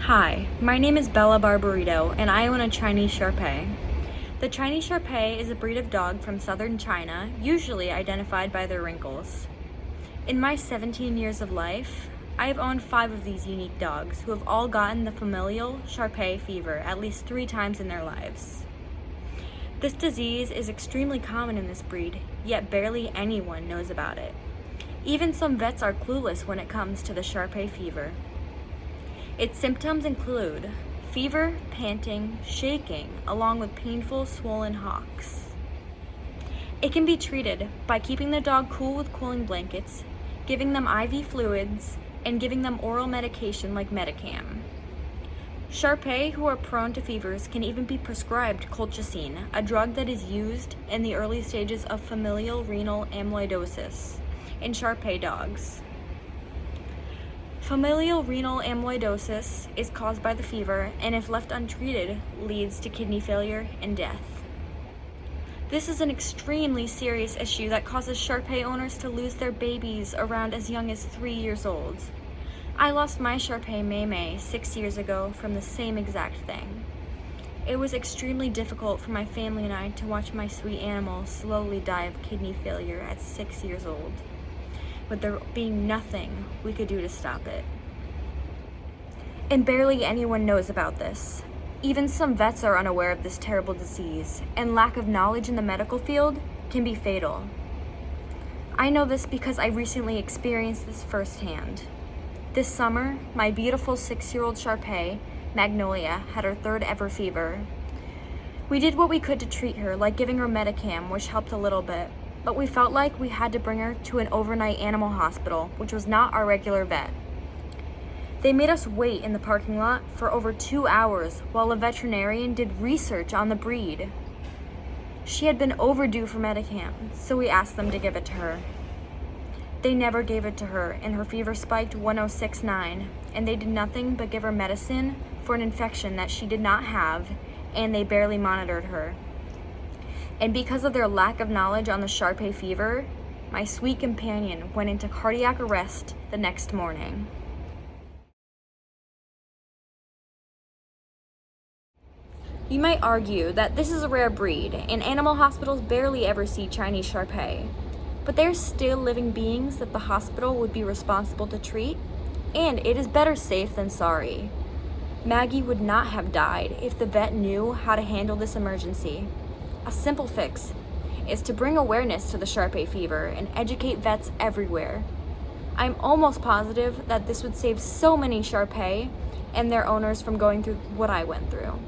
Hi, my name is Bella Barbarito, and I own a Chinese Shar. The Chinese Shar is a breed of dog from southern China, usually identified by their wrinkles. In my 17 years of life, I have owned 5 of these unique dogs who have all gotten the familial Shar fever at least 3 times in their lives. This disease is extremely common in this breed, yet barely anyone knows about it. Even some vets are clueless when it comes to the Shar fever. Its symptoms include fever, panting, shaking, along with painful swollen hocks. It can be treated by keeping the dog cool with cooling blankets, giving them IV fluids, and giving them oral medication like Metacam. Shar who are prone to fevers can even be prescribed colchicine, a drug that is used in the early stages of familial renal amyloidosis in Shar dogs. Familial renal amyloidosis is caused by the fever and, if left untreated, leads to kidney failure and death. This is an extremely serious issue that causes Shar owners to lose their babies around as young as 3 years old. I lost my Shar May 6 years ago from the same exact thing. It was extremely difficult for my family and I to watch my sweet animal slowly die of kidney failure at 6 years old, with there being nothing we could do to stop it. And barely anyone knows about this. Even some vets are unaware of this terrible disease, and lack of knowledge in the medical field can be fatal. I know this because I recently experienced this firsthand. This summer, my beautiful 6-year-old Shar Magnolia, had her 3rd ever fever. We did what we could to treat her, like giving her Metacam, which helped a little bit, but we felt like we had to bring her to an overnight animal hospital, which was not our regular vet. They made us wait in the parking lot for over 2 hours while a veterinarian did research on the breed. She had been overdue for Metacam, so we asked them to give it to her. They never gave it to her, and her fever spiked 106.9, and they did nothing but give her medicine for an infection that she did not have, and they barely monitored her. And because of their lack of knowledge on the Shar fever, my sweet companion went into cardiac arrest the next morning. You might argue that this is a rare breed, and animal hospitals barely ever see Chinese Shar, but they're still living beings that the hospital would be responsible to treat, and it is better safe than sorry. Maggie would not have died if the vet knew how to handle this emergency. A simple fix is to bring awareness to the Shar fever and educate vets everywhere. I'm almost positive that this would save so many Shar and their owners from going through what I went through.